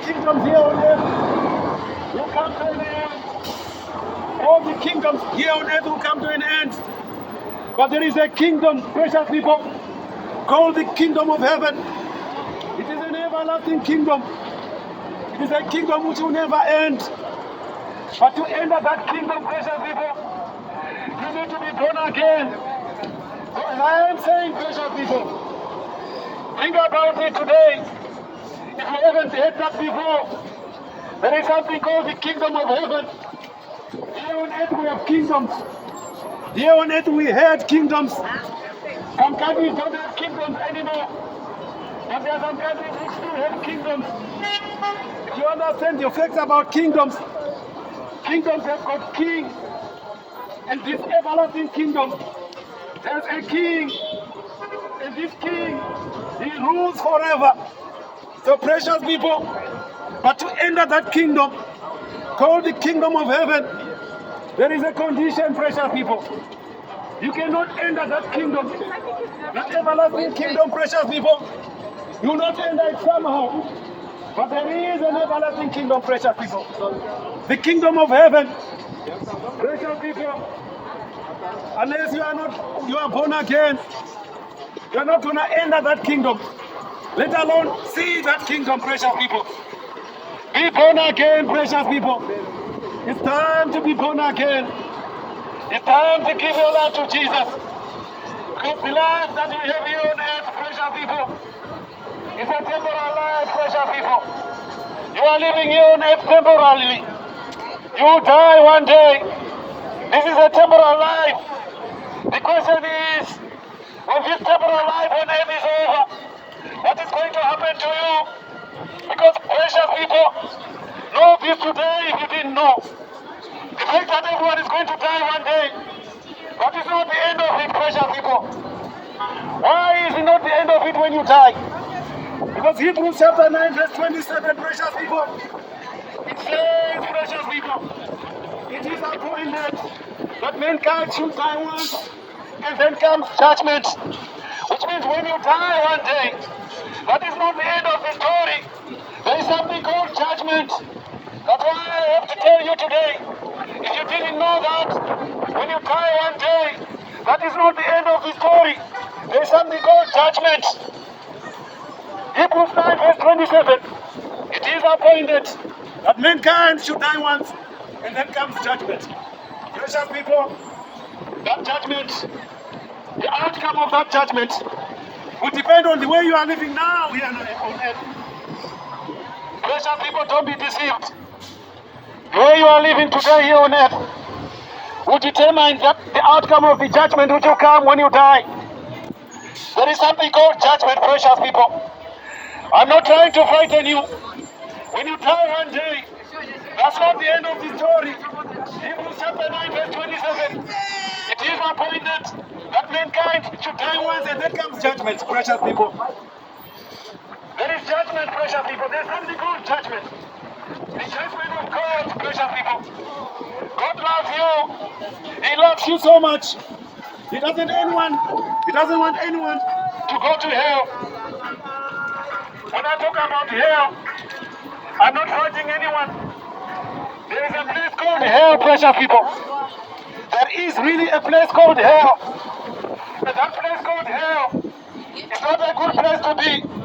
kingdoms here on earth will come to an end. All the kingdoms here on earth will come to an end. But there is a kingdom, precious people, called the kingdom of heaven. It is an everlasting kingdom. It is a kingdom which will never end. But to enter that kingdom, precious people, you need to be born again. So as I am saying, precious people, think about it today. If you haven't heard that before, there is something called the kingdom of heaven. Here on earth we have kingdoms. Here on earth we had kingdoms. Some countries don't have kingdoms anymore. But there are some countries which still have kingdoms. If you understand the facts about kingdoms, kingdoms have got kings. And this everlasting kingdom, there's a king. And this king, he rules forever. So precious people, but to enter that kingdom, called the kingdom of heaven, there is a condition, precious people. You cannot enter that kingdom, that everlasting kingdom, precious people. You will not enter it somehow. But there is an everlasting kingdom, precious people. The kingdom of heaven, precious people. Unless you are born again, you are not going to enter that kingdom. Let alone see that kingdom, precious people. Be born again, precious people. It's time to be born again. It's time to give your life to Jesus. Because the life that you have here on earth, precious people, is a temporal life, precious people. You are living here on earth temporarily. You will die one day. This is a temporal life. The question is, when this temporal life on earth is over, what is going to happen to you? Because precious people, know this today if you didn't know. The fact that everyone is going to die one day, that is not the end of it, precious people. Why is it not the end of it when you die? Because Hebrews chapter 9 verse 27, precious people, it says, precious people, it is appointed that mankind should die once, and then comes judgment. Which means when you die one day, that is not the end of the story. There is something called judgment. That's why I have to tell you today. If you didn't know that, when you die one day, that is not the end of the story. There is something called judgment. Hebrews 9 verse 27. It is appointed that mankind should die once, and then comes judgment. Precious people, that judgment, the outcome of that judgment will depend on the way you are living now here on earth. Precious people, don't be deceived. The way you are living today here on earth will determine that the outcome of the judgment which will come when you die. There is something called judgment, precious people. I'm not trying to frighten you. When you die one day, that's not the end of the story. Hebrews chapter 9 verse 27. It is appointed that mankind should die once, and then comes judgment, precious people. There is judgment, precious people. There's something called judgment. The judgment of God, precious people. God loves you. He loves you so much. He doesn't want anyone to go to hell. When I talk about hell, I'm not hurting anyone. There is a place called hell, precious people. There is really a place called hell. But that place called hell is not a good place to be.